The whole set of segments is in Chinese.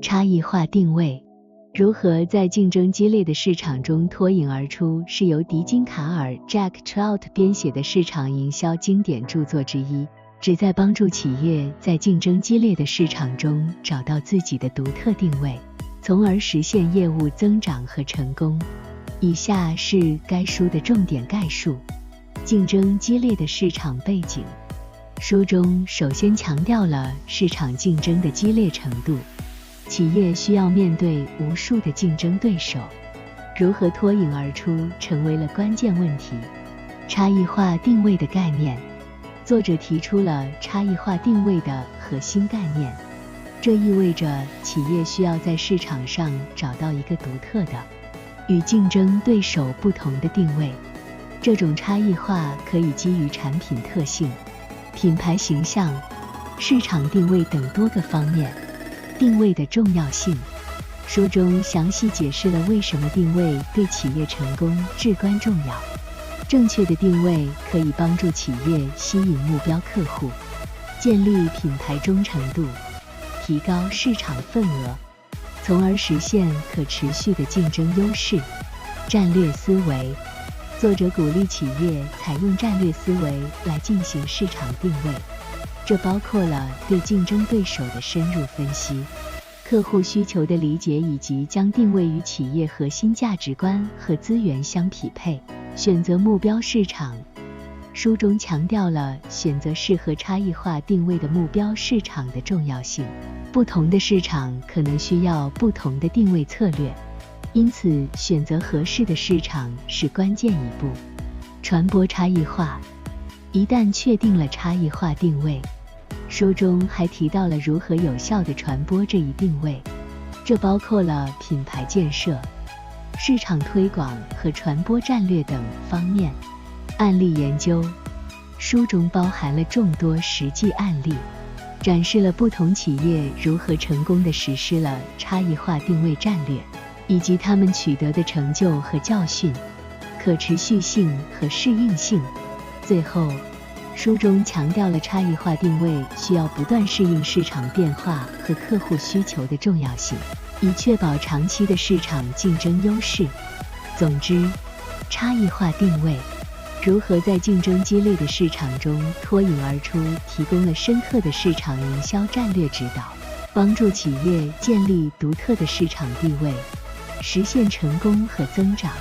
差异化定位如何在竞争激烈的市场中脱颖而出，是由迪金卡尔 Jack Trout 编写的市场营销经典著作之一，旨在帮助企业在竞争激烈的市场中找到自己的独特定位，从而实现业务增长和成功。以下是该书的重点概述。竞争激烈的市场背景。书中首先强调了市场竞争的激烈程度，企业需要面对无数的竞争对手，如何脱颖而出成为了关键问题。差异化定位的概念，作者提出了差异化定位的核心概念，这意味着企业需要在市场上找到一个独特的、与竞争对手不同的定位。这种差异化可以基于产品特性、品牌形象、市场定位等多个方面。定位的重要性，书中详细解释了为什么定位对企业成功至关重要。正确的定位可以帮助企业吸引目标客户，建立品牌忠诚度，提高市场份额，从而实现可持续的竞争优势。战略思维，作者鼓励企业采用战略思维来进行市场定位，这包括了对竞争对手的深入分析、客户需求的理解，以及将定位与企业核心价值观和资源相匹配，选择目标市场。书中强调了选择适合差异化定位的目标市场的重要性，不同的市场可能需要不同的定位策略，因此选择合适的市场是关键一步。传播差异化，一旦确定了差异化定位，书中还提到了如何有效地传播这一定位，这包括了品牌建设、市场推广和传播战略等方面。案例研究，书中包含了众多实际案例，展示了不同企业如何成功地实施了差异化定位战略，以及他们取得的成就和教训。可持续性和适应性。最后，书中强调了差异化定位需要不断适应市场变化和客户需求的重要性，以确保长期的市场竞争优势。总之，差异化定位如何在竞争激烈的市场中脱颖而出，提供了深刻的市场营销战略指导，帮助企业建立独特的市场地位，实现成功和增长。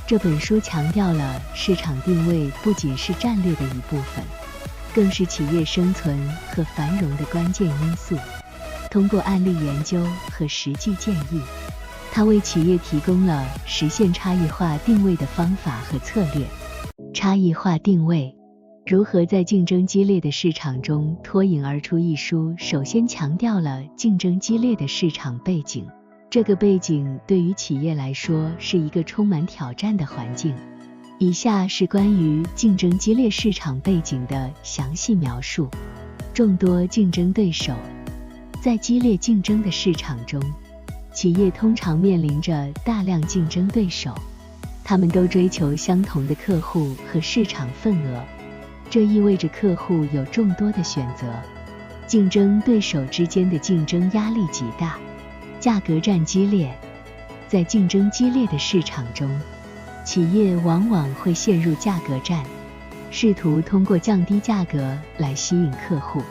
这本书强调了市场定位不仅是战略的一部分，更是企业生存和繁荣的关键因素。通过案例研究和实际建议，它为企业提供了实现差异化定位的方法和策略。差异化定位如何在竞争激烈的市场中脱颖而出一书首先强调了竞争激烈的市场背景，这个背景对于企业来说是一个充满挑战的环境。以下是关于竞争激烈市场背景的详细描述。众多竞争对手，在激烈竞争的市场中，企业通常面临着大量竞争对手，他们都追求相同的客户和市场份额，这意味着客户有众多的选择，竞争对手之间的竞争压力极大，价格战激烈。在竞争激烈的市场中，企业往往会陷入价格战，试图通过降低价格来吸引客户，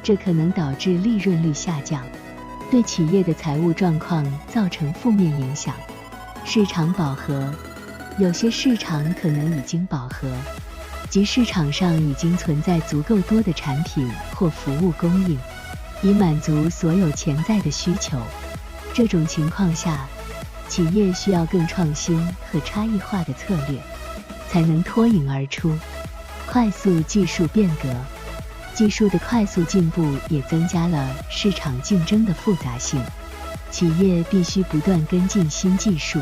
这可能导致利润率下降，对企业的财务状况造成负面影响。市场饱和，有些市场可能已经饱和，即市场上已经存在足够多的产品或服务供应，以满足所有潜在的需求。这种情况下，企业需要更创新和差异化的策略，才能脱颖而出。快速技术变革，技术的快速进步也增加了市场竞争的复杂性，企业必须不断跟进新技术，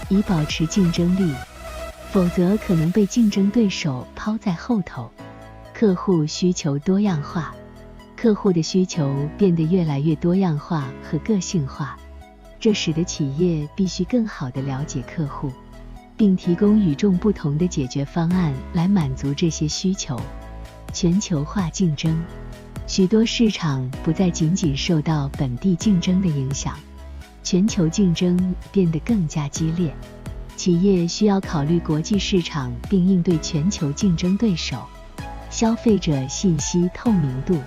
以保持竞争力，否则可能被竞争对手抛在后头。客户需求多样化，客户的需求变得越来越多样化和个性化，这使得企业必须更好地了解客户，并提供与众不同的解决方案来满足这些需求。全球化竞争，许多市场不再仅仅受到本地竞争的影响，全球竞争变得更加激烈。企业需要考虑国际市场并应对全球竞争对手。消费者信息透明度，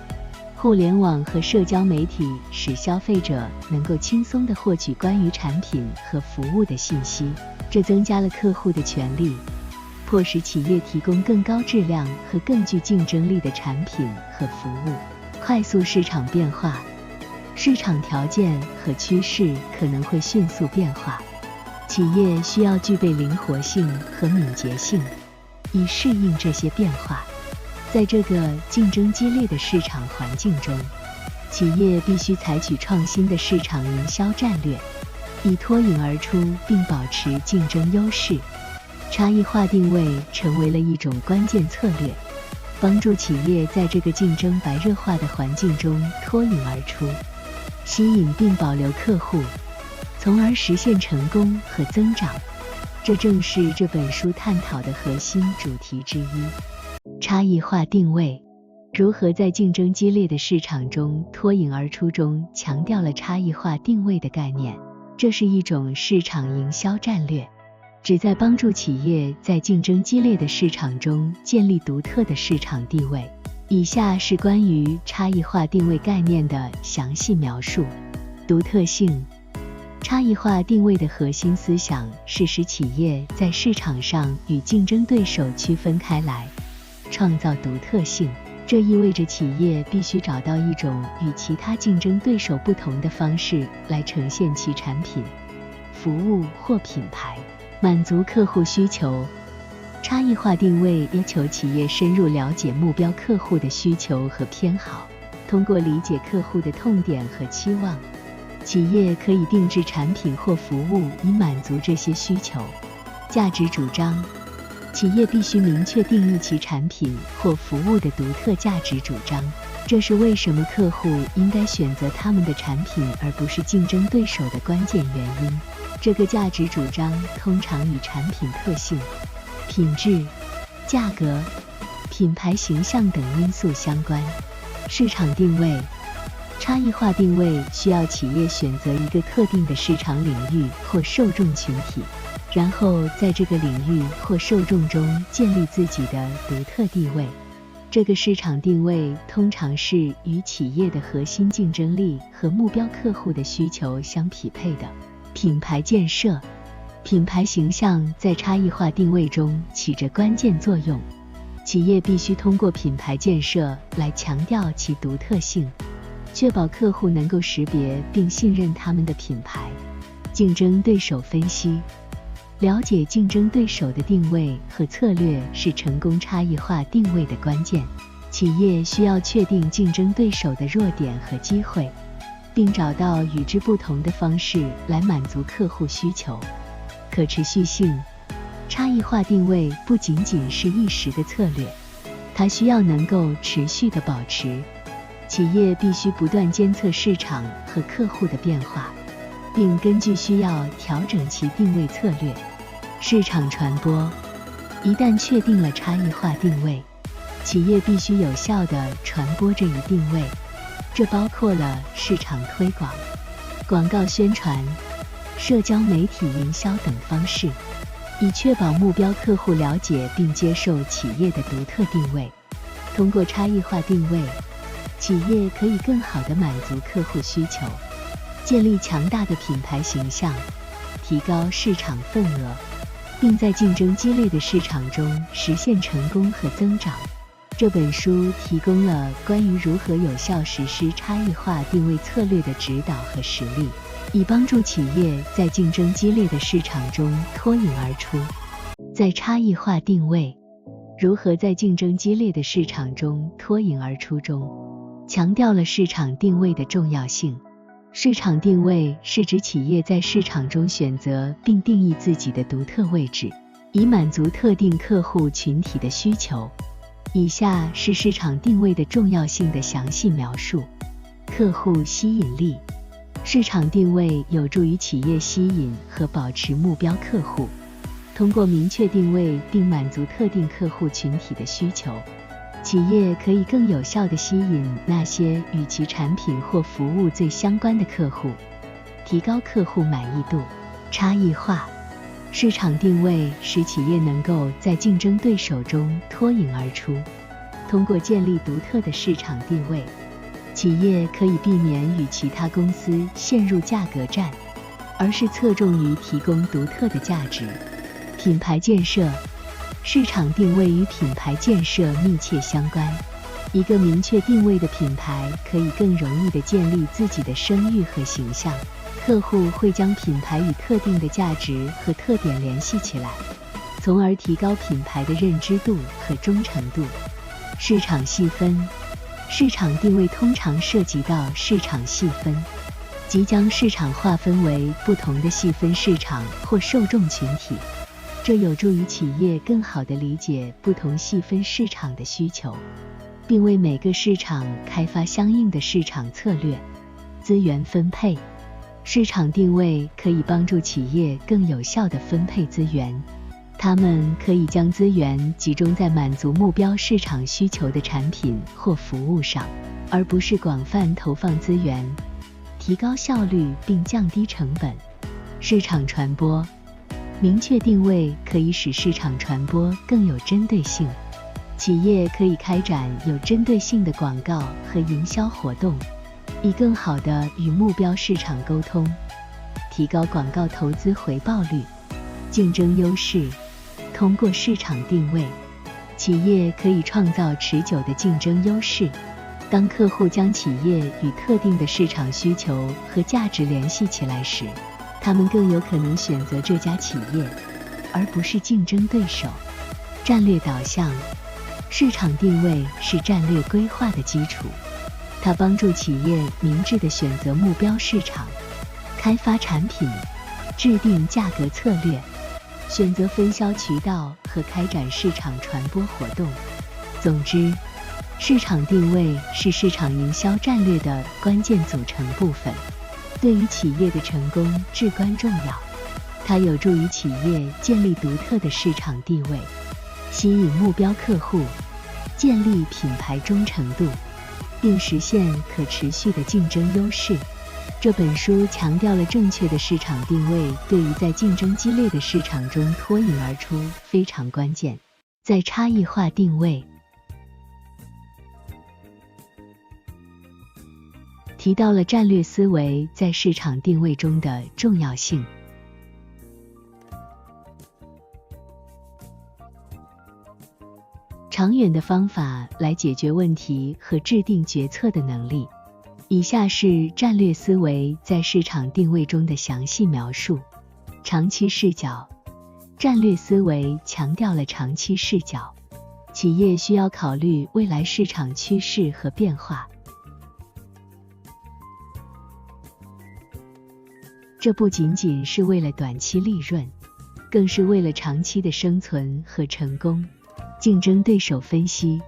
互联网和社交媒体使消费者能够轻松地获取关于产品和服务的信息，这增加了客户的权利，迫使企业提供更高质量和更具竞争力的产品和服务。快速市场变化，市场条件和趋势可能会迅速变化，企业需要具备灵活性和敏捷性，以适应这些变化。在这个竞争激烈的市场环境中，企业必须采取创新的市场营销战略，以脱颖而出并保持竞争优势。差异化定位成为了一种关键策略，帮助企业在这个竞争白热化的环境中脱颖而出，吸引并保留客户，从而实现成功和增长。这正是这本书探讨的核心主题之一。差异化定位如何在竞争激烈的市场中脱颖而出中强调了差异化定位的概念。这是一种市场营销战略，旨在帮助企业在竞争激烈的市场中建立独特的市场地位。以下是关于差异化定位概念的详细描述。独特性。差异化定位的核心思想是使企业在市场上与竞争对手区分开来，创造独特性。这意味着企业必须找到一种与其他竞争对手不同的方式来呈现其产品、服务或品牌，满足客户需求。差异化定位要求企业深入了解目标客户的需求和偏好，通过理解客户的痛点和期望，企业可以定制产品或服务以满足这些需求。价值主张。企业必须明确定义其产品或服务的独特价值主张，这是为什么客户应该选择他们的产品而不是竞争对手的关键原因。这个价值主张通常与产品特性、品质、价格、品牌形象等因素相关。市场定位。差异化定位需要企业选择一个特定的市场领域或受众群体，然后在这个领域或受众中建立自己的独特地位。这个市场定位通常是与企业的核心竞争力和目标客户的需求相匹配的。品牌建设。品牌形象在差异化定位中起着关键作用，企业必须通过品牌建设来强调其独特性，确保客户能够识别并信任他们的品牌。竞争对手分析。了解竞争对手的定位和策略是成功差异化定位的关键。企业需要确定竞争对手的弱点和机会，并找到与之不同的方式来满足客户需求。可持续性。差异化定位不仅仅是一时的策略，它需要能够持续地保持。企业必须不断监测市场和客户的变化，并根据需要调整其定位策略。市场传播。一旦确定了差异化定位，企业必须有效地传播这一定位，这包括了市场推广、广告宣传、社交媒体营销等方式，以确保目标客户了解并接受企业的独特定位。通过差异化定位，企业可以更好地满足客户需求，建立强大的品牌形象，提高市场份额，并在竞争激烈的市场中实现成功和增长。这本书提供了关于如何有效实施差异化定位策略的指导和实例，以帮助企业在竞争激烈的市场中脱颖而出。在差异化定位如何在竞争激烈的市场中脱颖而出中，强调了市场定位的重要性。市场定位是指企业在市场中选择并定义自己的独特位置，以满足特定客户群体的需求。以下是市场定位的重要性的详细描述。客户吸引力。市场定位有助于企业吸引和保持目标客户，通过明确定位并满足特定客户群体的需求，企业可以更有效地吸引那些与其产品或服务最相关的客户，提高客户满意度。差异化市场定位使企业能够在竞争对手中脱颖而出。通过建立独特的市场定位，企业可以避免与其他公司陷入价格战，而是侧重于提供独特的价值。品牌建设市场定位与品牌建设密切相关。一个明确定位的品牌可以更容易地建立自己的声誉和形象。客户会将品牌与特定的价值和特点联系起来，从而提高品牌的认知度和忠诚度。市场细分市场定位通常涉及到市场细分，即将市场划分为不同的细分市场或受众群体，这有助于企业更好地理解不同细分市场的需求，并为每个市场开发相应的市场策略。资源分配市场定位可以帮助企业更有效地分配资源，他们可以将资源集中在满足目标市场需求的产品或服务上，而不是广泛投放资源，提高效率并降低成本。市场传播明确定位可以使市场传播更有针对性，企业可以开展有针对性的广告和营销活动，以更好地与目标市场沟通，提高广告投资回报率。竞争优势通过市场定位，企业可以创造持久的竞争优势。当客户将企业与特定的市场需求和价值联系起来时，他们更有可能选择这家企业，而不是竞争对手。战略导向市场定位是战略规划的基础，它帮助企业明智地选择目标市场，开发产品，制定价格策略，选择分销渠道和开展市场传播活动。总之，市场定位是市场营销战略的关键组成部分，对于企业的成功至关重要。它有助于企业建立独特的市场地位，吸引目标客户，建立品牌忠诚度，并实现可持续的竞争优势。这本书强调了正确的市场定位对于在竞争激烈的市场中脱颖而出非常关键。在差异化定位提到了战略思维在市场定位中的重要性。长远的方法来解决问题和制定决策的能力。以下是战略思维在市场定位中的详细描述。长期视角战略思维强调了长期视角，企业需要考虑未来市场趋势和变化。这不仅仅是为了短期利润，更是为了长期的生存和成功。竞争对手分析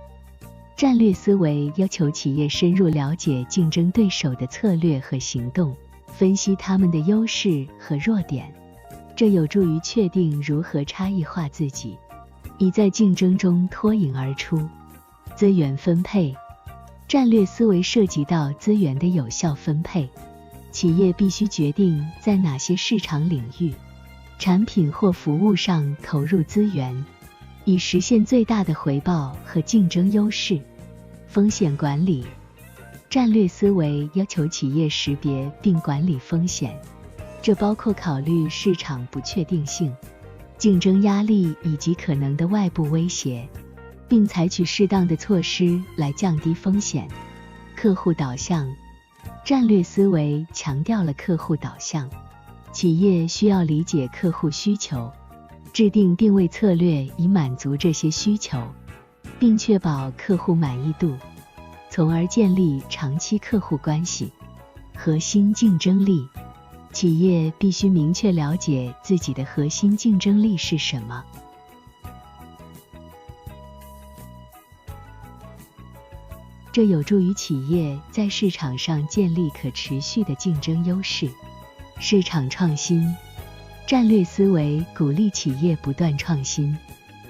战略思维要求企业深入了解竞争对手的策略和行动，分析他们的优势和弱点，这有助于确定如何差异化自己，以在竞争中脱颖而出。资源分配战略思维涉及到资源的有效分配，企业必须决定在哪些市场领域、产品或服务上投入资源，以实现最大的回报和竞争优势。风险管理战略思维要求企业识别并管理风险，这包括考虑市场不确定性、竞争压力以及可能的外部威胁，并采取适当的措施来降低风险。客户导向战略思维强调了客户导向，企业需要理解客户需求，制定定位策略以满足这些需求，并确保客户满意度，从而建立长期客户关系。核心竞争力企业必须明确了解自己的核心竞争力是什么，这有助于企业在市场上建立可持续的竞争优势。市场创新战略思维鼓励企业不断创新，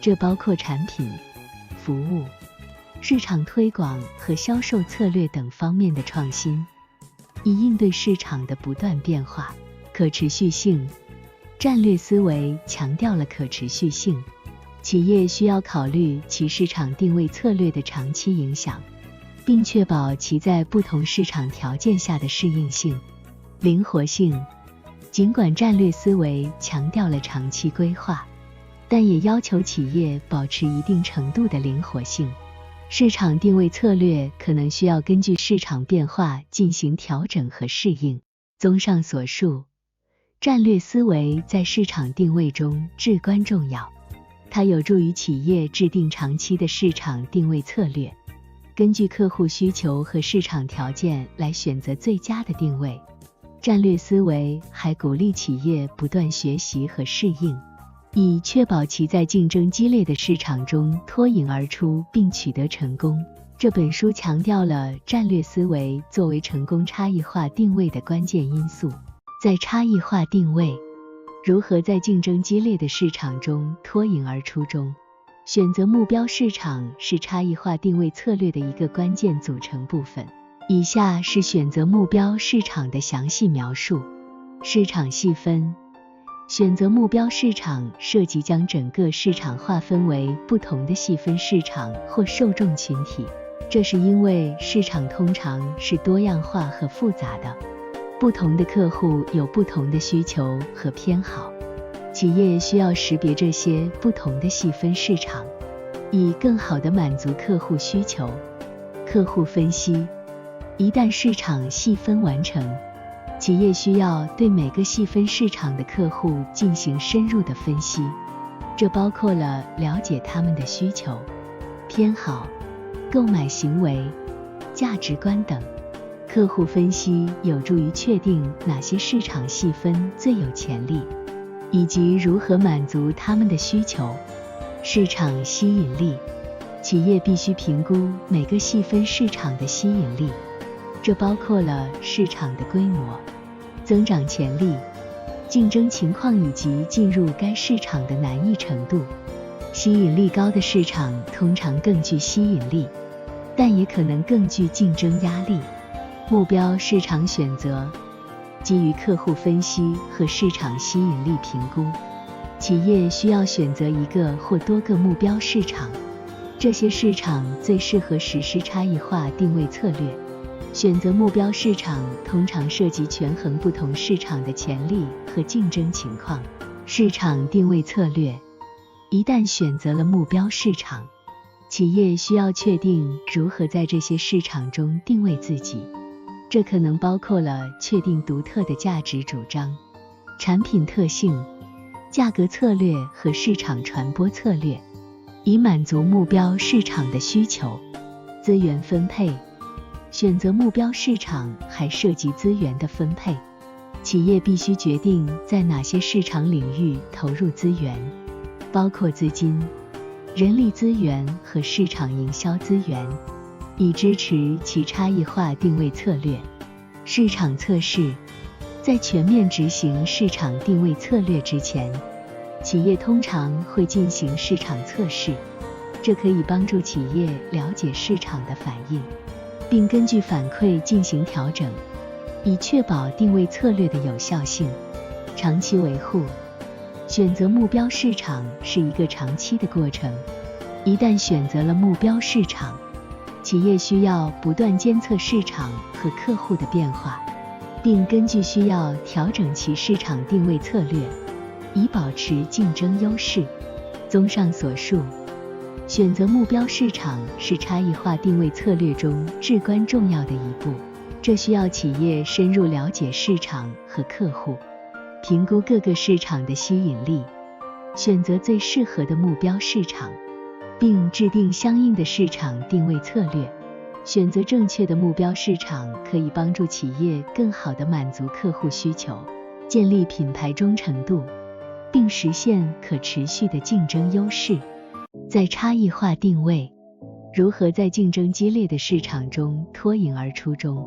这包括产品、服务、市场推广和销售策略等方面的创新，以应对市场的不断变化。可持续性战略思维强调了可持续性，企业需要考虑其市场定位策略的长期影响，并确保其在不同市场条件下的适应性。灵活性，尽管战略思维强调了长期规划，但也要求企业保持一定程度的灵活性。市场定位策略可能需要根据市场变化进行调整和适应。综上所述，战略思维在市场定位中至关重要，它有助于企业制定长期的市场定位策略，根据客户需求和市场条件来选择最佳的定位。战略思维还鼓励企业不断学习和适应，以确保其在竞争激烈的市场中脱颖而出并取得成功。这本书强调了战略思维作为成功差异化定位的关键因素。在差异化定位，如何在竞争激烈的市场中脱颖而出中，选择目标市场是差异化定位策略的一个关键组成部分。以下是选择目标市场的详细描述。市场细分，选择目标市场涉及将整个市场划分为不同的细分市场或受众群体，这是因为市场通常是多样化和复杂的，不同的客户有不同的需求和偏好，企业需要识别这些不同的细分市场，以更好地满足客户需求。客户分析，一旦市场细分完成，企业需要对每个细分市场的客户进行深入的分析，这包括了了解他们的需求、偏好、购买行为、价值观等。客户分析有助于确定哪些市场细分最有潜力，以及如何满足他们的需求。市场吸引力，企业必须评估每个细分市场的吸引力，这包括了市场的规模、增长潜力、竞争情况以及进入该市场的难易程度。吸引力高的市场通常更具吸引力，但也可能更具竞争压力。目标市场选择，基于客户分析和市场吸引力评估，企业需要选择一个或多个目标市场，这些市场最适合实施差异化定位策略。选择目标市场通常涉及权衡不同市场的潜力和竞争情况。市场定位策略，一旦选择了目标市场，企业需要确定如何在这些市场中定位自己，这可能包括了确定独特的价值主张、产品特性、价格策略和市场传播策略，以满足目标市场的需求。资源分配，选择目标市场还涉及资源的分配，企业必须决定在哪些市场领域投入资源，包括资金、人力资源和市场营销资源，以支持其差异化定位策略。市场测试，在全面执行市场定位策略之前，企业通常会进行市场测试，这可以帮助企业了解市场的反应，并根据反馈进行调整，以确保定位策略的有效性。长期维护，选择目标市场是一个长期的过程，一旦选择了目标市场，企业需要不断监测市场和客户的变化，并根据需要调整其市场定位策略，以保持竞争优势。综上所述，选择目标市场是差异化定位策略中至关重要的一步，这需要企业深入了解市场和客户，评估各个市场的吸引力，选择最适合的目标市场，并制定相应的市场定位策略。选择正确的目标市场可以帮助企业更好地满足客户需求，建立品牌忠诚度，并实现可持续的竞争优势。在差异化定位，如何在竞争激烈的市场中脱颖而出中，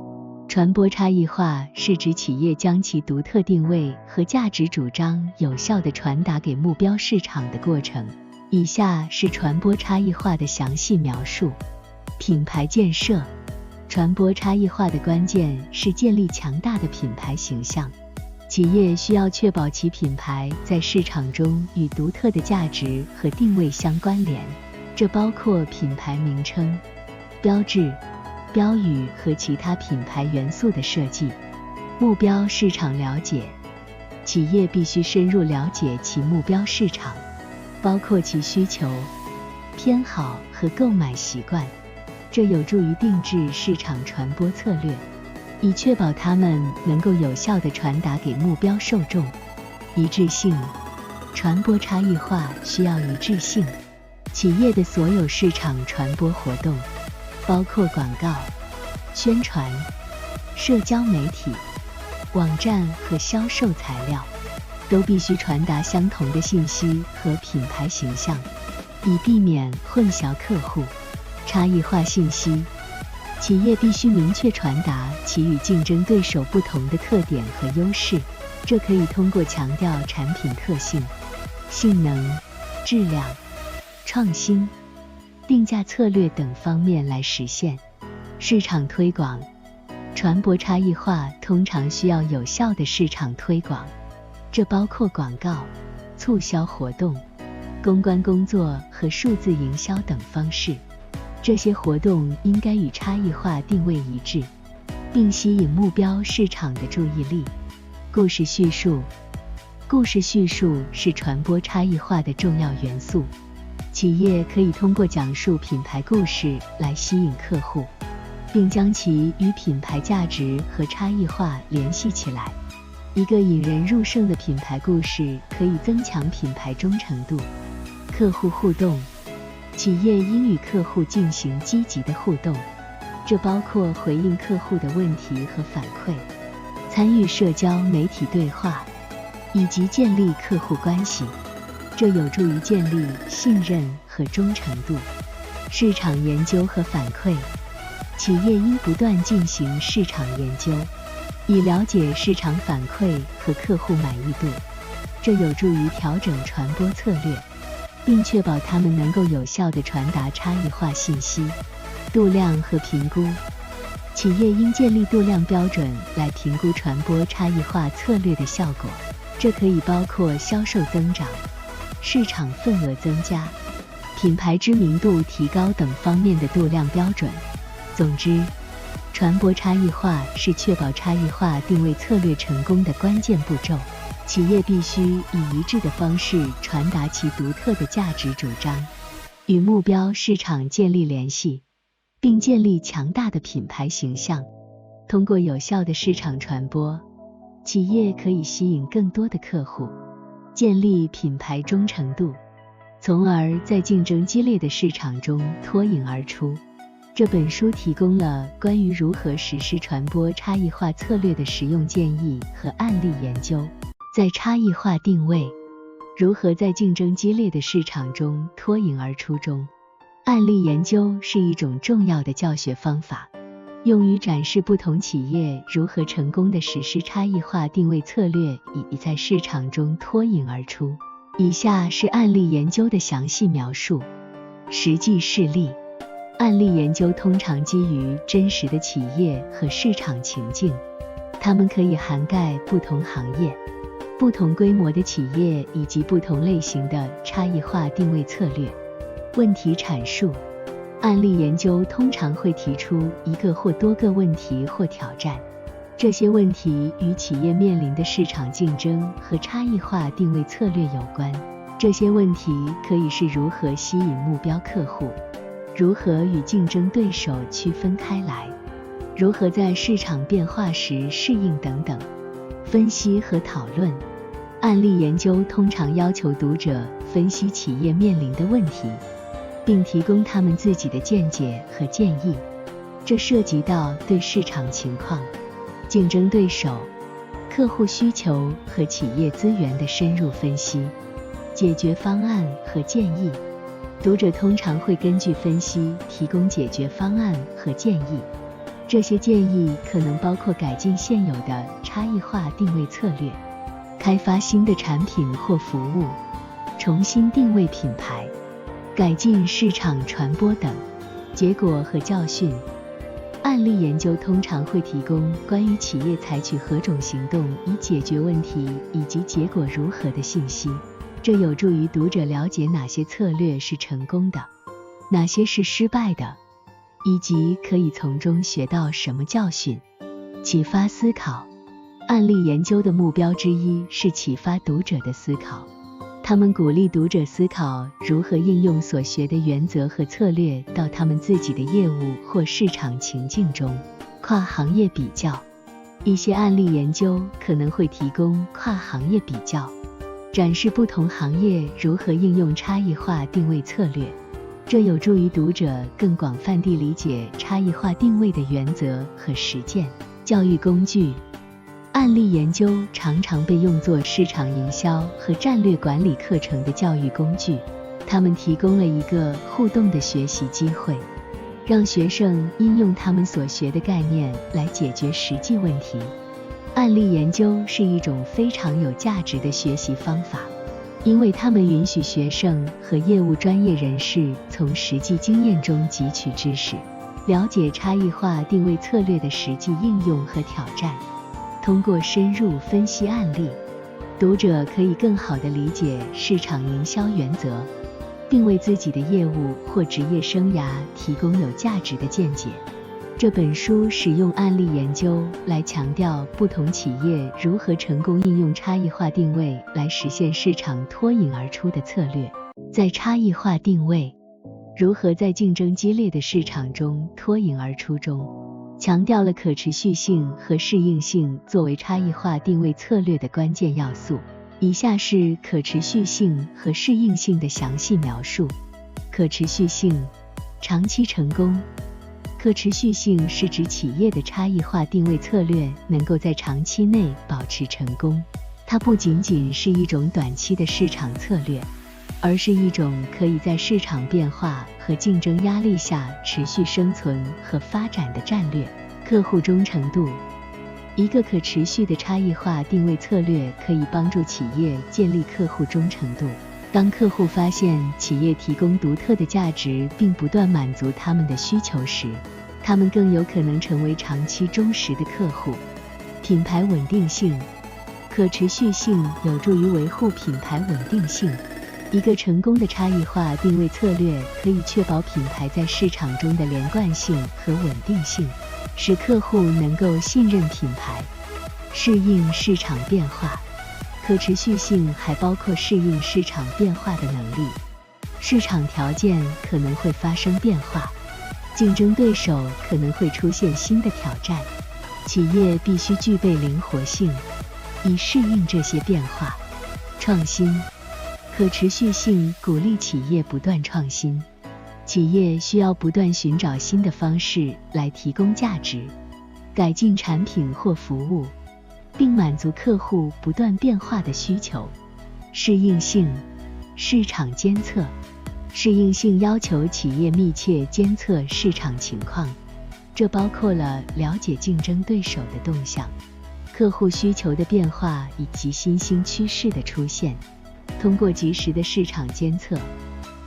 传播差异化是指企业将其独特定位和价值主张有效地传达给目标市场的过程。以下是传播差异化的详细描述。品牌建设，传播差异化的关键是建立强大的品牌形象。企业需要确保其品牌在市场中与独特的价值和定位相关联，这包括品牌名称、标志、标语和其他品牌元素的设计。目标市场了解，企业必须深入了解其目标市场，包括其需求、偏好和购买习惯，这有助于定制市场传播策略，以确保它们能够有效地传达给目标受众。一致性，传播差异化需要一致性。企业的所有市场传播活动，包括广告、宣传、社交媒体、网站和销售材料，都必须传达相同的信息和品牌形象，以避免混淆客户。差异化信息，企业必须明确传达其与竞争对手不同的特点和优势，这可以通过强调产品特性、性能、质量、创新、定价策略等方面来实现。市场推广，传播差异化通常需要有效的市场推广，这包括广告、促销活动、公关工作和数字营销等方式。这些活动应该与差异化定位一致，并吸引目标市场的注意力。故事叙述，故事叙述是传播差异化的重要元素。企业可以通过讲述品牌故事来吸引客户，并将其与品牌价值和差异化联系起来。一个引人入胜的品牌故事可以增强品牌忠诚度。客户互动，企业应与客户进行积极的互动，这包括回应客户的问题和反馈，参与社交媒体对话，以及建立客户关系，这有助于建立信任和忠诚度。市场研究和反馈，企业应不断进行市场研究，以了解市场反馈和客户满意度，这有助于调整传播策略，并确保它们能够有效地传达差异化信息。度量和评估，企业应建立度量标准来评估传播差异化策略的效果，这可以包括销售增长、市场份额增加、品牌知名度提高等方面的度量标准。总之，传播差异化是确保差异化定位策略成功的关键步骤。企业必须以一致的方式传达其独特的价值主张，与目标市场建立联系，并建立强大的品牌形象。通过有效的市场传播，企业可以吸引更多的客户，建立品牌忠诚度，从而在竞争激烈的市场中脱颖而出。这本书提供了关于如何实施传播差异化策略的实用建议和案例研究。在差异化定位，如何在竞争激烈的市场中脱颖而出中，案例研究是一种重要的教学方法，用于展示不同企业如何成功地实施差异化定位策略，以在市场中脱颖而出。以下是案例研究的详细描述。实际事例，案例研究通常基于真实的企业和市场情境，它们可以涵盖不同行业、不同规模的企业以及不同类型的差异化定位策略。问题阐述，案例研究通常会提出一个或多个问题或挑战，这些问题与企业面临的市场竞争和差异化定位策略有关。这些问题可以是如何吸引目标客户，如何与竞争对手区分开来，如何在市场变化时适应等等。分析和讨论，案例研究通常要求读者分析企业面临的问题，并提供他们自己的见解和建议。这涉及到对市场情况、竞争对手、客户需求和企业资源的深入分析、解决方案和建议。读者通常会根据分析提供解决方案和建议。这些建议可能包括改进现有的差异化定位策略、开发新的产品或服务、重新定位品牌、改进市场传播等。结果和教训。案例研究通常会提供关于企业采取何种行动以解决问题以及结果如何的信息，这有助于读者了解哪些策略是成功的，哪些是失败的，以及可以从中学到什么教训。启发思考。案例研究的目标之一是启发读者的思考，他们鼓励读者思考如何应用所学的原则和策略到他们自己的业务或市场情境中。跨行业比较。一些案例研究可能会提供跨行业比较，展示不同行业如何应用差异化定位策略，这有助于读者更广泛地理解差异化定位的原则和实践。教育工具。案例研究常常被用作市场营销和战略管理课程的教育工具，它们提供了一个互动的学习机会，让学生应用他们所学的概念来解决实际问题。案例研究是一种非常有价值的学习方法，因为它们允许学生和业务专业人士从实际经验中汲取知识，了解差异化定位策略的实际应用和挑战。通过深入分析案例，读者可以更好地理解市场营销原则，并为自己的业务或职业生涯提供有价值的见解。这本书使用案例研究来强调不同企业如何成功应用差异化定位来实现市场脱颖而出的策略。在差异化定位如何在竞争激烈的市场中脱颖而出中，强调了可持续性和适应性作为差异化定位策略的关键要素。以下是可持续性和适应性的详细描述。可持续性，长期成功。可持续性是指企业的差异化定位策略能够在长期内保持成功。它不仅仅是一种短期的市场策略，而是一种可以在市场变化和竞争压力下持续生存和发展的战略。客户忠诚度。一个可持续的差异化定位策略可以帮助企业建立客户忠诚度。当客户发现企业提供独特的价值并不断满足他们的需求时，他们更有可能成为长期忠实的客户。品牌稳定性。可持续性有助于维护品牌稳定性。一个成功的差异化定位策略可以确保品牌在市场中的连贯性和稳定性，使客户能够信任品牌。适应市场变化。可持续性还包括适应市场变化的能力。市场条件可能会发生变化，竞争对手可能会出现新的挑战，企业必须具备灵活性，以适应这些变化。创新。可持续性鼓励企业不断创新，企业需要不断寻找新的方式来提供价值，改进产品或服务，并满足客户不断变化的需求。适应性。市场监测。适应性要求企业密切监测市场情况，这包括了了解竞争对手的动向、客户需求的变化以及新兴趋势的出现。通过及时的市场监测，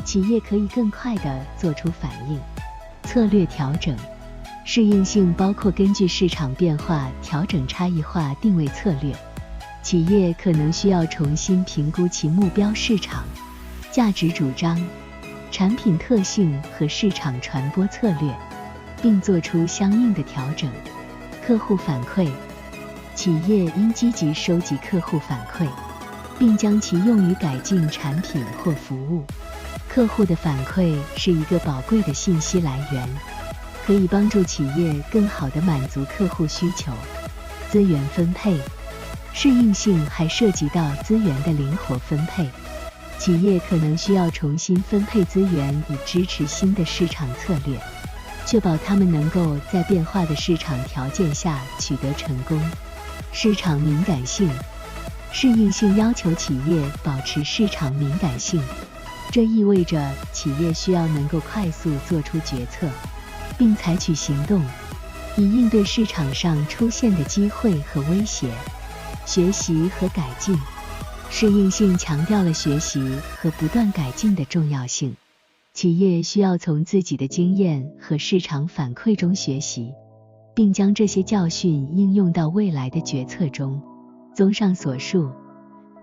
企业可以更快地做出反应。策略调整。适应性包括根据市场变化调整差异化定位策略。企业可能需要重新评估其目标市场、价值主张、产品特性和市场传播策略，并做出相应的调整。客户反馈。企业应积极收集客户反馈，并将其用于改进产品或服务。客户的反馈是一个宝贵的信息来源，可以帮助企业更好地满足客户需求。资源分配。适应性还涉及到资源的灵活分配。企业可能需要重新分配资源以支持新的市场策略，确保他们能够在变化的市场条件下取得成功。市场敏感性。适应性要求企业保持市场敏感性，这意味着企业需要能够快速做出决策，并采取行动，以应对市场上出现的机会和威胁。学习和改进。适应性强调了学习和不断改进的重要性。企业需要从自己的经验和市场反馈中学习，并将这些教训应用到未来的决策中。综上所述，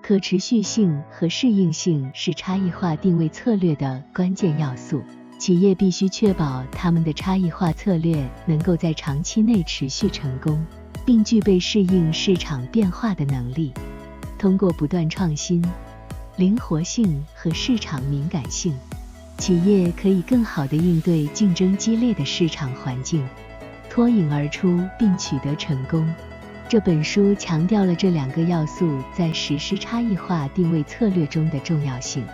可持续性和适应性是差异化定位策略的关键要素。企业必须确保他们的差异化策略能够在长期内持续成功，并具备适应市场变化的能力。通过不断创新、灵活性和市场敏感性，企业可以更好地应对竞争激烈的市场环境，脱颖而出并取得成功。这本书强调了这两个要素在实施差异化定位策略中的重要性。